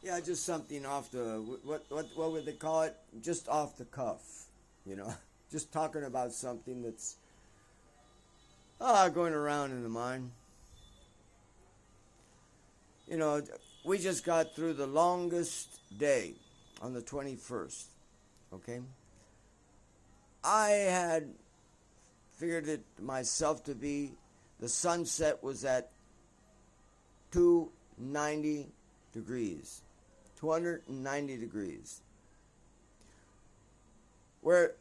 Yeah, just something off the what would they call it? Just off the cuff, you know. Just talking about something that's going around in the mind. You know, we just got through the longest day on the 21st. Okay, I had figured it myself to be the sunset was at 290 degrees, 290 degrees, where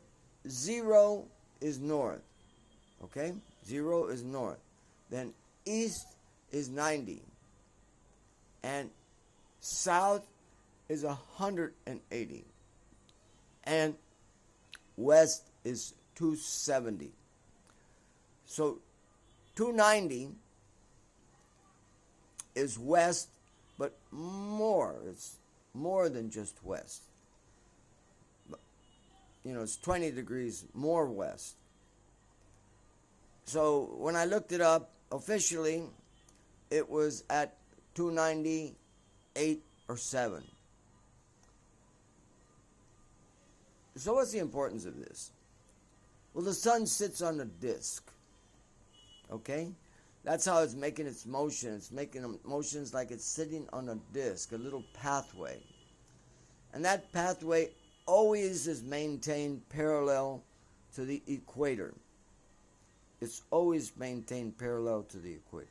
zero is north. Okay, zero is north. Then east is 90, and south is 180, and west is 270. So 290 is west, but more. It's more than just west. You know, it's 20 degrees more west. So when I looked it up officially, it was at 298 or 7. So what's the importance of this? Well, the sun sits on a disk. Okay? That's how it's making its motion. It's making motions like it's sitting on a disk, a little pathway. And that pathway always is maintained parallel to the equator. It's always maintained parallel to the equator.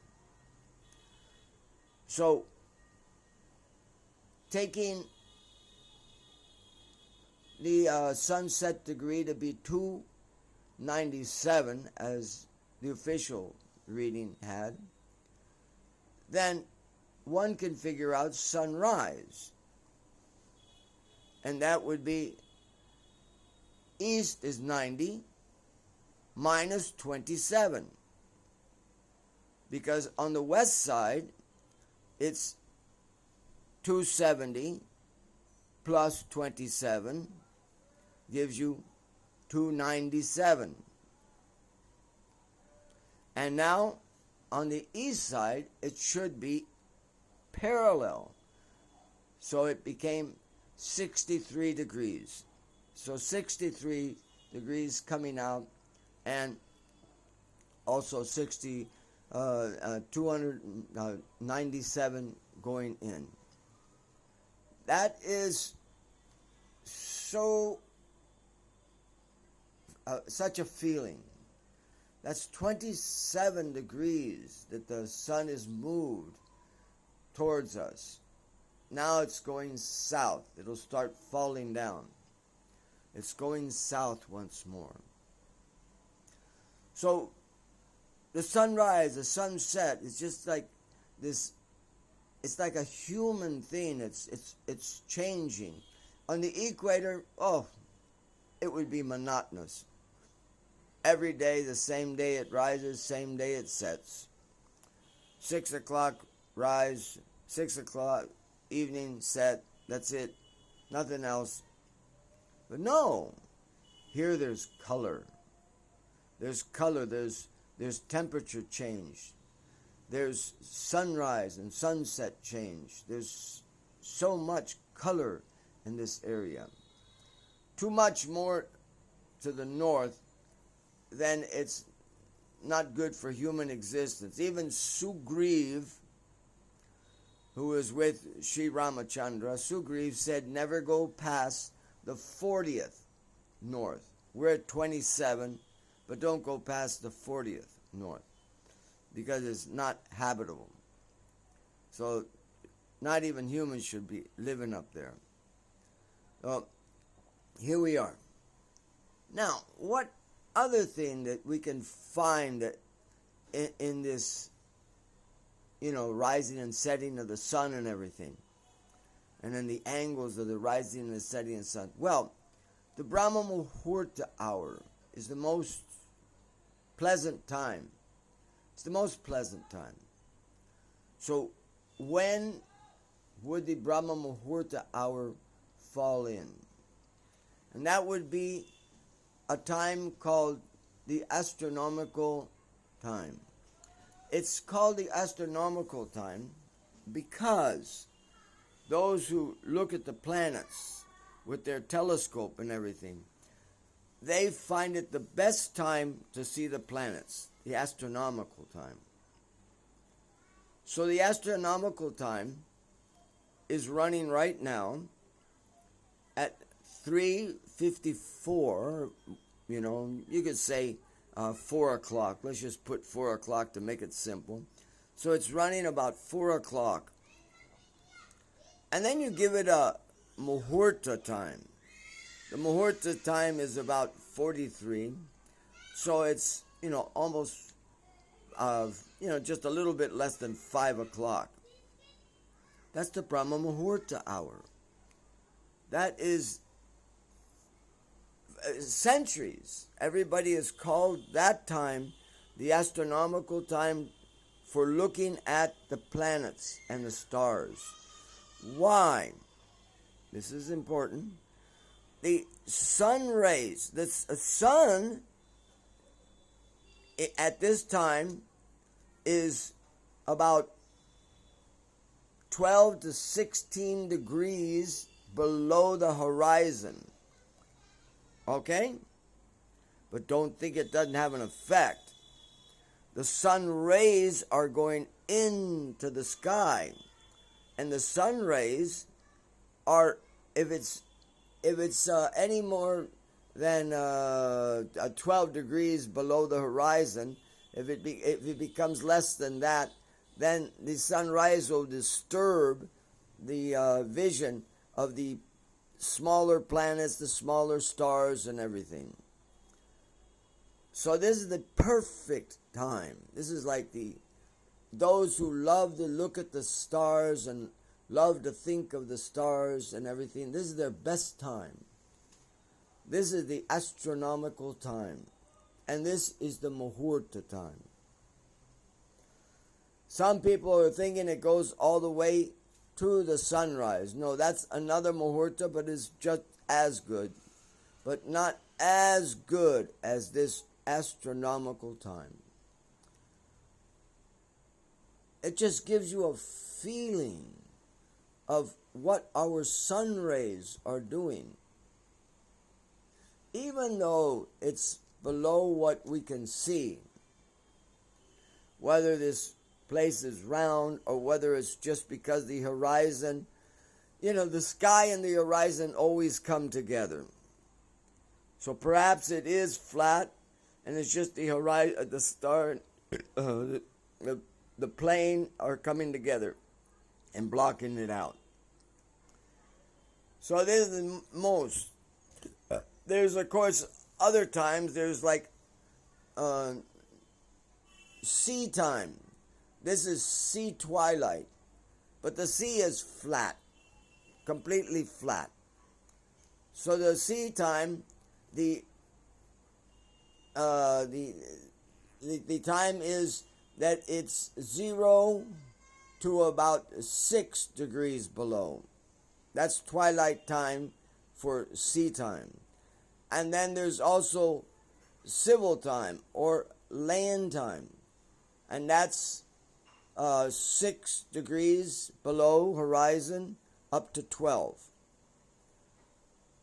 So, taking the sunset degree to be 297 as the official reading had, then one can figure out sunrise. And that would be east is 90 minus 27. Because on the west side, it's 270 plus 27 gives you 297. And now, on the east side, it should be parallel. So it became 63 degrees. So 63 degrees coming out, and also 297 going in. That is so such a feeling. That's 27 degrees that the sun is moved towards us. Now it's going south. It'll start falling down. It's going south once more. So the sunrise, the sunset is just like this. It's like a human thing. It's changing. On the equator, it would be monotonous. Every day, the same day it rises, same day it sets. 6 o'clock rise, 6 o'clock evening set. That's it. Nothing else. But no, here there's color. There's color. There's temperature change. There's sunrise and sunset change. There's so much color in this area. Too much more to the north, then it's not good for human existence. Even Sugriv, who was with Sri Ramachandra, Sugriv said never go past the 40th north. We're at 27, but don't go past the 40th north because it's not habitable. So not even humans should be living up there. Well, here we are. Now, what other thing that we can find that in this, rising and setting of the sun and everything, and then the angles of the rising and the setting of the sun? Well, the Brahma Muhurat hour is the most pleasant time. It's the most pleasant time. So when would the Brahma Muhurat hour fall in? And that would be a time called the astronomical time. It's called the astronomical time because those who look at the planets with their telescope and everything, they find it the best time to see the planets, the astronomical time. So the astronomical time is running right now at 3:54. You could say 4 o'clock. Let's just put 4 o'clock to make it simple. So it's running about 4 o'clock. And then you give it a Muhurta time. The Muhurta time is about 43. So it's, almost, just a little bit less than 5 o'clock. That's the Brahma Muhurta hour. That is centuries. Everybody has called that time the astronomical time for looking at the planets and the stars. Why? This is important. The sun rays, the sun at this time is about 12 to 16 degrees below the horizon. Okay? But don't think it doesn't have an effect. The sun rays are going into the sky. And the sun rays are, if it's any more than 12 degrees below the horizon, if it becomes less than that, then the sunrise will disturb the vision of the smaller planets, the smaller stars, and everything. So this is the perfect time. This is like those who love to look at the stars and love to think of the stars and everything. This is their best time. This is the astronomical time. And this is the Muhurta time. Some people are thinking it goes all the way to the sunrise. No, that's another Muhurta, but it's just as good. But not as good as this astronomical time. It just gives you a feeling of what our sun rays are doing. Even though it's below what we can see, whether this place is round or whether it's just because the horizon, the sky and the horizon always come together. So perhaps it is flat and it's just the horizon, the star, the plane are coming together and blocking it out. So this is the most. There's, of course, other times there's like sea time. This is sea twilight. But the sea is flat, completely flat. So the sea time, the time is that it's 0 to about 6 degrees below. That's twilight time for sea time. And then there's also civil time or land time. And that's 6 degrees below horizon up to 12.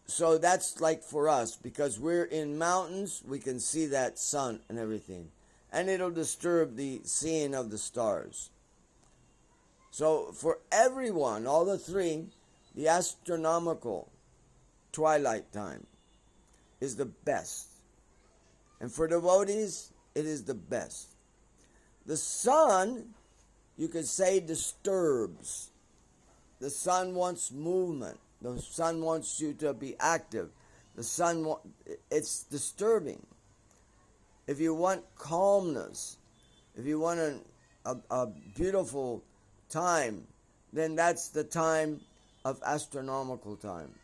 So that's like for us, because we're in mountains, we can see that sun and everything. And it'll disturb the seeing of the stars. So for everyone, all the three, the astronomical twilight time is the best. And for devotees, it is the best. The sun, you could say, disturbs. The sun wants movement. The sun wants you to be active. The sun, it's disturbing. If you want calmness, if you want a beautiful time, then that's the time of astronomical time.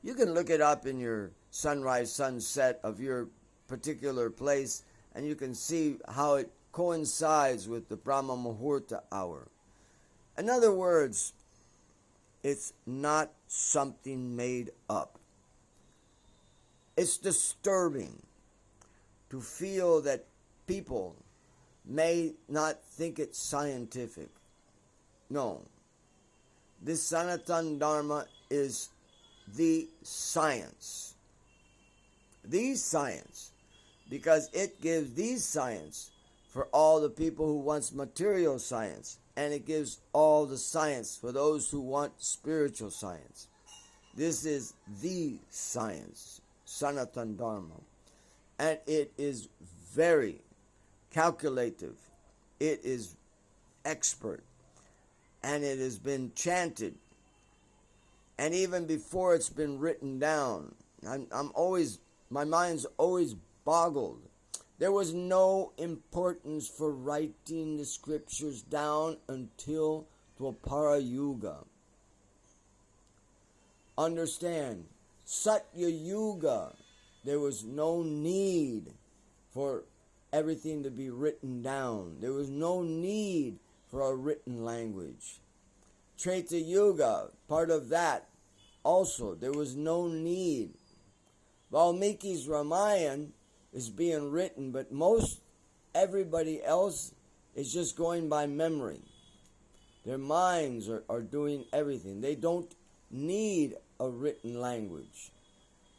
You can look it up in your sunrise, sunset of your particular place, and you can see how it coincides with the Brahma Muhurta hour. In other words, it's not something made up. It's disturbing to feel that people may not think it scientific. No. This Sanatana Dharma is the science. The science. Because it gives the science for all the people who want material science. And it gives all the science for those who want spiritual science. This is the science, Sanatana Dharma. And it is very calculative. It is expert. And it has been chanted. And even before it's been written down, my mind's always boggled. There was no importance for writing the scriptures down until Dwapara Yuga. Understand, Satya Yuga, there was no need for everything to be written down. There was no need for a written language. Treta Yuga, part of that also, there was no need. Valmiki's Ramayana is being written, but everybody else is just going by memory. Their minds are doing everything. They don't need a written language.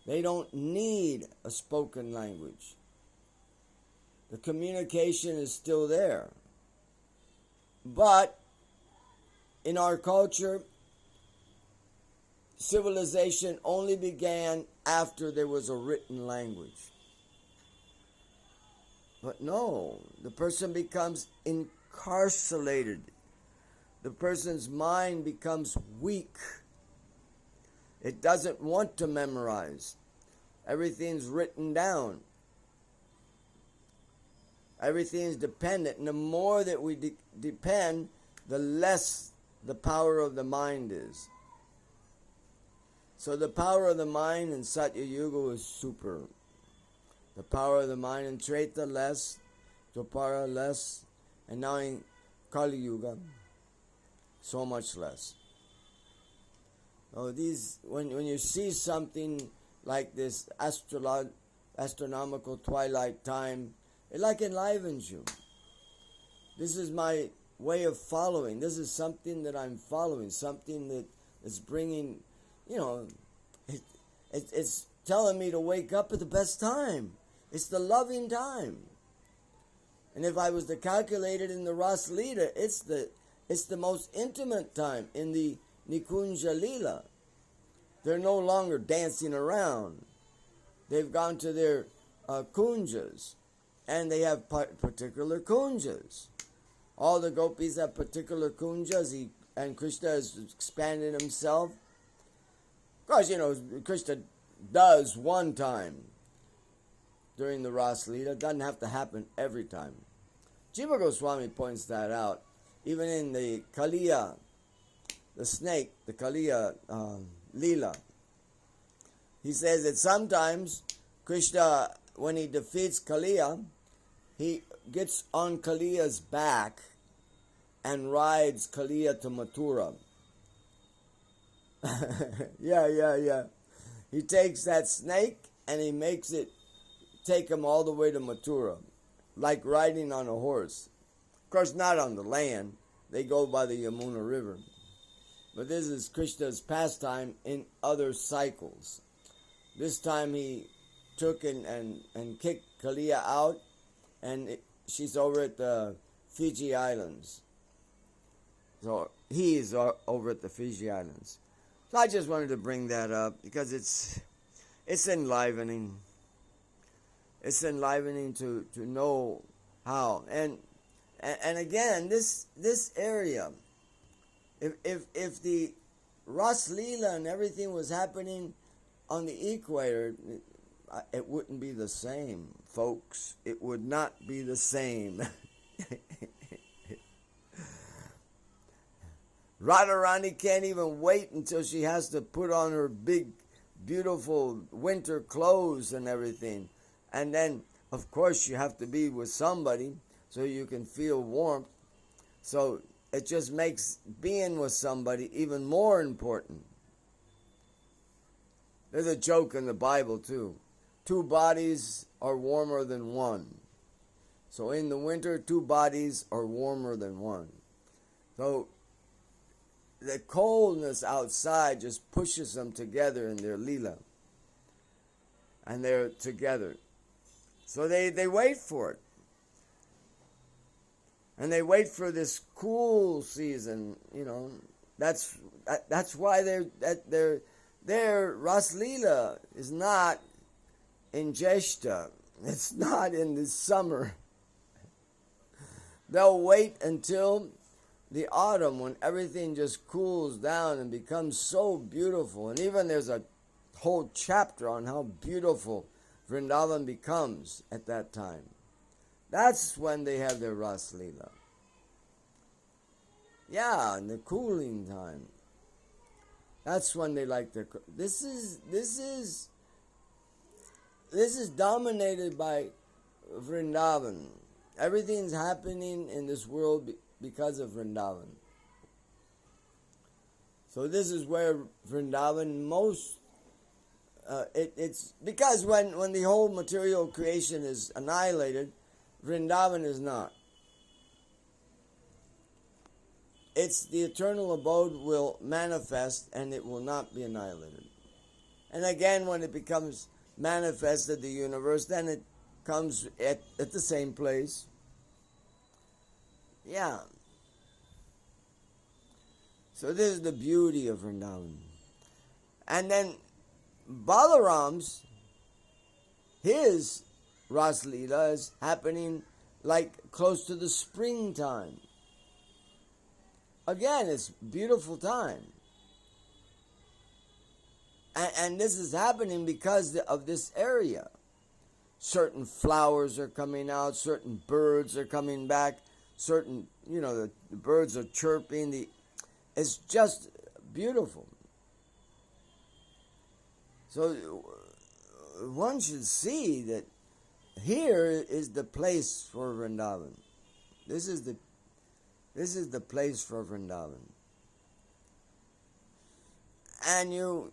They don't need a spoken language. The communication is still there. But in our culture, civilization only began after there was a written language. But no, the person becomes incarcerated. The person's mind becomes weak. It doesn't want to memorize. Everything's written down. Everything's dependent. And the more that we depend, the less the power of the mind is. So the power of the mind in Satya Yuga was super. The power of the mind in Treta less, Dwapara less, and now in Kali Yuga, so much less. Oh, when you see something like this astronomical twilight time, it like enlivens you. This is my way of following. This is something that I'm following, something that is bringing, it's telling me to wake up at the best time. It's the loving time. And if I was to calculate it in the Ras Lila, it's the most intimate time in the Nikunja Lila. They're no longer dancing around. They've gone to their kunjas, and they have particular kunjas. All the gopis have particular kunjas, and Krishna has expanded himself. Of course, Krishna does one time during the Ras Lila. It doesn't have to happen every time. Jiva Goswami points that out. Even in the Kaliya, the snake, the Kaliya Lila, he says that sometimes Krishna, when he defeats Kaliya, he gets on Kaliya's back and rides Kaliya to Mathura. Yeah. He takes that snake and he makes it take him all the way to Mathura, like riding on a horse. Of course, not on the land. They go by the Yamuna River. But this is Krishna's pastime in other cycles. This time he took and kicked Kaliya out, and she's over at the Fiji Islands. So he is over at the Fiji Islands. So I just wanted to bring that up because it's enlivening. It's enlivening to know how. And again, this area, if the Ras Lila and everything was happening on the equator, it wouldn't be the same, folks. It would not be the same. Radharani can't even wait until she has to put on her big, beautiful winter clothes and everything. And then, of course, you have to be with somebody so you can feel warmth. So it just makes being with somebody even more important. There's a joke in the Bible, too. 2 bodies are warmer than one. So in the winter, 2 bodies are warmer than one. So the coldness outside just pushes them together in their lila. And they're together. So they wait for it. And they wait for this cool season, you know. That's why their Ras Lila is not in Jeshta. It's not in the summer. They'll wait until the autumn when everything just cools down and becomes so beautiful. And even there's a whole chapter on how beautiful Vrindavan becomes at that time. That's when they have their Ras Lila. Yeah, in the cooling time. That's when they like their. This is dominated by Vrindavan. Everything's happening in this world because of Vrindavan. So this is where Vrindavan most. It's because when the whole material creation is annihilated, Vrindavan is not. It's the eternal abode will manifest and it will not be annihilated. And again, when it becomes manifested, the universe, then it comes at the same place. Yeah. So this is the beauty of Vrindavan. And then Balaram's, his Ras Leela is happening like close to the springtime. Again, it's a beautiful time. And this is happening because of this area. Certain flowers are coming out, certain birds are coming back, certain, the birds are chirping. It's just beautiful. So one should see that here is the place for Vrindavan. This is the place for Vrindavan. And you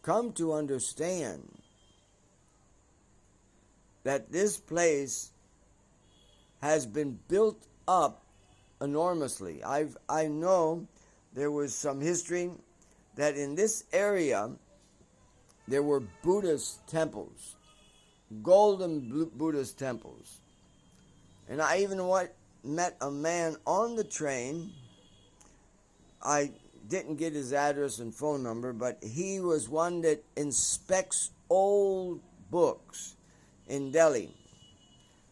come to understand that this place has been built up enormously. I know there was some history that in this area there were Buddhist temples, golden Buddhist temples. And I even met a man on the train. I didn't get his address and phone number, but he was one that inspects old books in Delhi.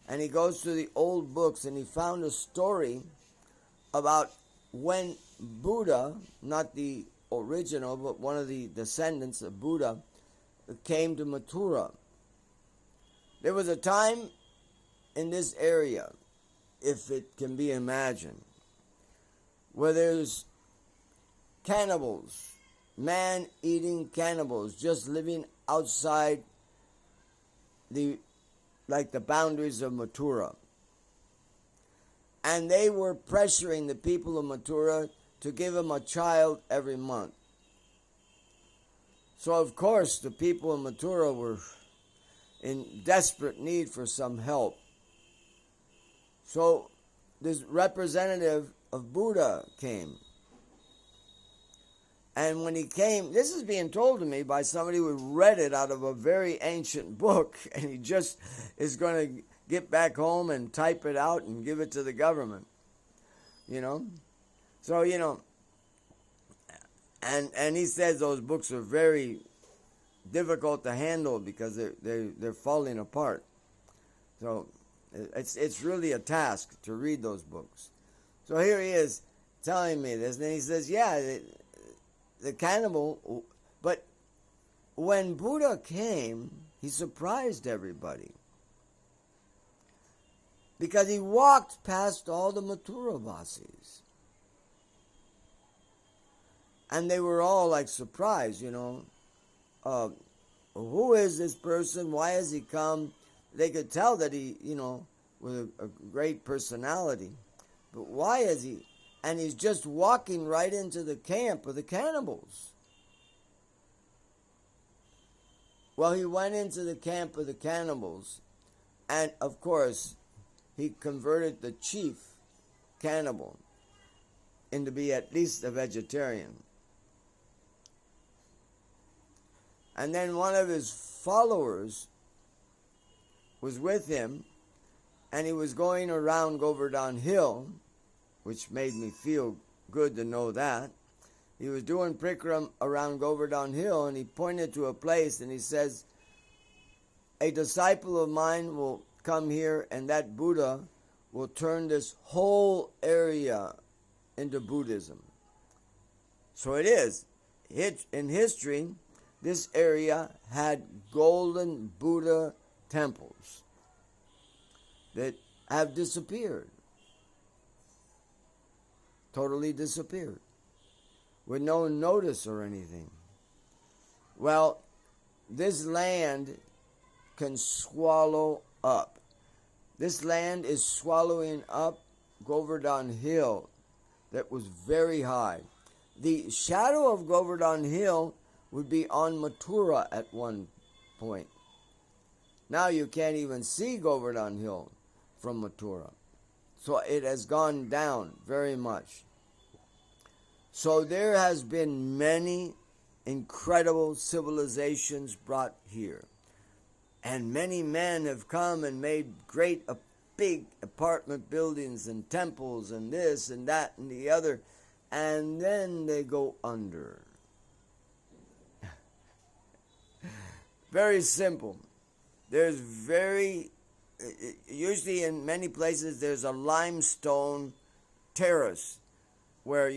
And he goes through the old books and he found a story about when Buddha, not the original, but one of the descendants of Buddha, came to Mathura. There was a time in this area, if it can be imagined, where there's cannibals, man-eating cannibals, just living outside the boundaries of Mathura. And they were pressuring the people of Mathura to give them a child every month. So of course the people of Mathura were in desperate need for some help. So this representative of Buddha came. And when he came, this is being told to me by somebody who read it out of a very ancient book, and he just is going to get back home and type it out and give it to the government. So, and he says those books are very difficult to handle because they're falling apart. So it's really a task to read those books. So here he is telling me this, and then he says, yeah, the cannibal, but when Buddha came, he surprised everybody. Because he walked past all the Mathuravasis. And they were all surprised, who is this person? Why has he come? They could tell that he, was a great personality. But why is he? And he's just walking right into the camp of the cannibals. Well, he went into the camp of the cannibals, and of course, he converted the chief cannibal and to be at least a vegetarian. And then one of his followers was with him, and he was going around Govardhan Hill, which made me feel good to know that. He was doing prikram around Govardhan Hill, and he pointed to a place, and he says, a disciple of mine will come here, and that Buddha will turn this whole area into Buddhism. So it is. In history, this area had golden Buddha temples that have disappeared. Totally disappeared. With no notice or anything. Well, this land can swallow up. This land is swallowing up Govardhan Hill that was very high. The shadow of Govardhan Hill would be on Mathura at one point. Now you can't even see Govardhan Hill from Mathura. So it has gone down very much. So there has been many incredible civilizations brought here. And many men have come and made great, big apartment buildings and temples and this and that and the other. And then they go under. Very simple. There's usually in many places there's a limestone terrace where,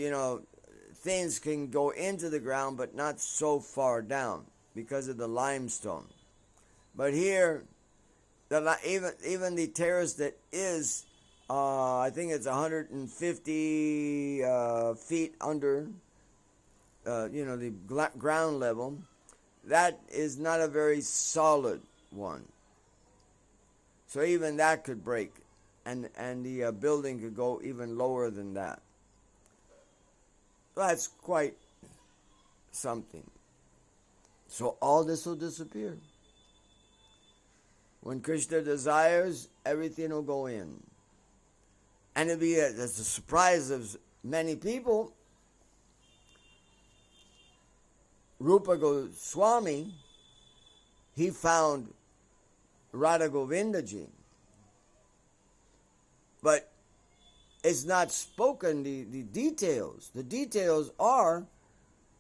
things can go into the ground but not so far down because of the limestone. But here, even the terrace that is, I think it's 150 feet under, the ground level, that is not a very solid one. So even that could break, and the building could go even lower than that. That's quite something. So all this will disappear. When Krishna desires, everything will go in. And it'll be a surprise of many people. Rupa Goswami, he found Radha Govindaji. But it's not spoken, the details. The details are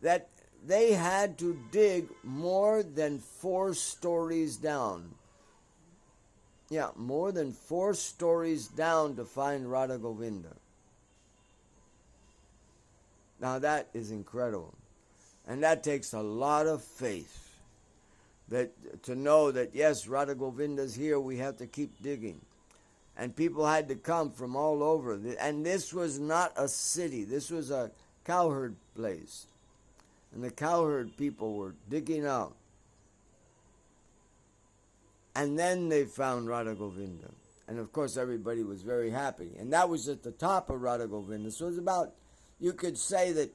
that they had to dig more than 4 stories down. Yeah, more than 4 stories down to find Radha Govinda. Now that is incredible. And that takes a lot of faith. That to know that yes, Radha Govinda's here, we have to keep digging. And people had to come from all over. And this was not a city. This was a cowherd place. And the cowherd people were digging out. And then they found Radha Govinda. And of course everybody was very happy. And that was at the top of Radha Govinda. So it was about, you could say that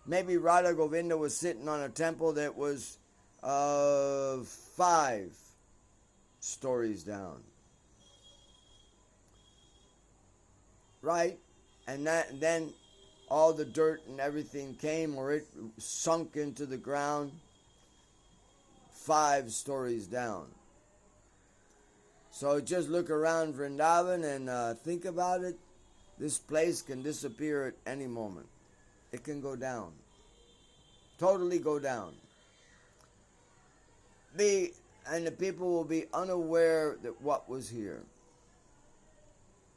maybe Radha Govinda was sitting on a temple that was 5 stories down. Right? And then all the dirt and everything came, or it sunk into the ground 5 stories down. So just look around Vrindavan and think about it. This place can disappear at any moment. It can go down. Totally go down. And the people will be unaware that what was here.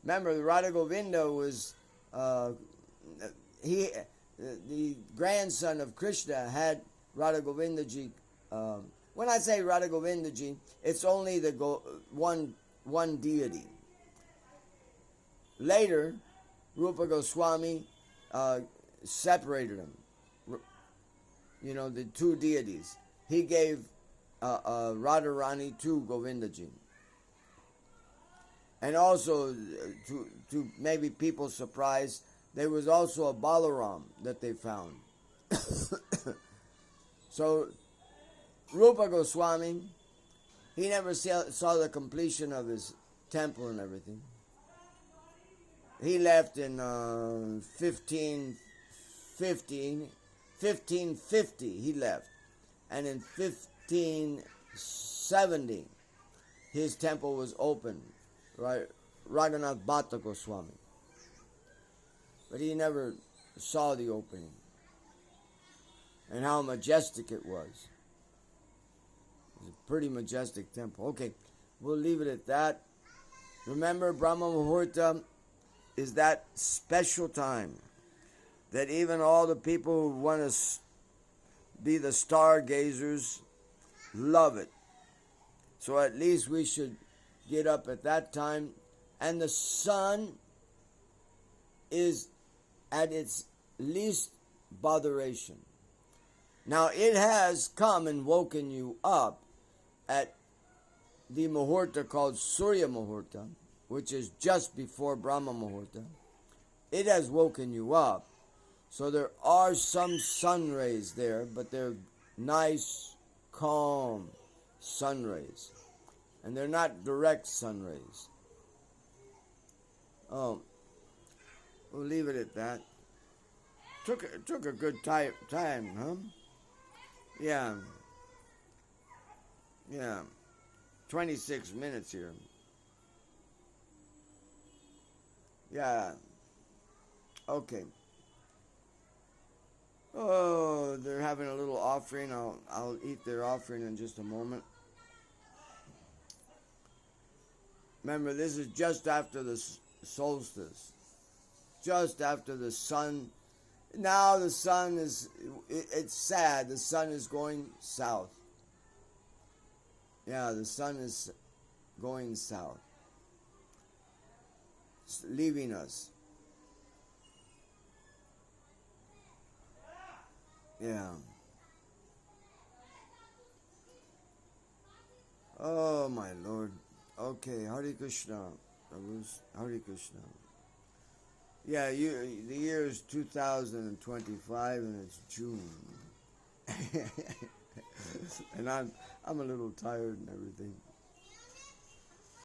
Remember, Radha Govinda was, the grandson of Krishna had Radha Govindaji. When I say Radha Govindaji, it's only the one deity. Later, Rupa Goswami separated them. The 2 deities. He gave Radharani to Govindaji. And also, to maybe people's surprise, there was also a Balaram that they found. So, Rupa Goswami, he never saw the completion of his temple and everything. He left in 15 1550 he left. And in 1570 his temple was opened, right? Raghunath Bhatta Goswami. But he never saw the opening and how majestic it was. It was a pretty majestic temple. Okay, we'll leave it at that. Remember, Brahma Muhurta is that special time that even all the people who want to be the stargazers love it. So at least we should get up at that time. And the sun is at its least botheration. Now it has come and woken you up at the Muhurta called Surya Muhurta, which is just before Brahma Muhurta. It has woken you up. So there are some sun rays there, but they're nice, calm sun rays. And they're not direct sun rays. Oh, we'll leave it at that. Took a good time, huh? Yeah. 26 minutes here. Yeah. Okay. Oh, they're having a little offering. I'll eat their offering in just a moment. Remember, this is just after the solstice. Just after the sun. Now the sun is, it's sad. The sun is going south. Yeah, the sun is going south. It's leaving us. Yeah. Oh, my Lord. Okay, Hare Krishna. Hare Krishna. Yeah, the year is 2025 and it's June. And I'm a little tired and everything.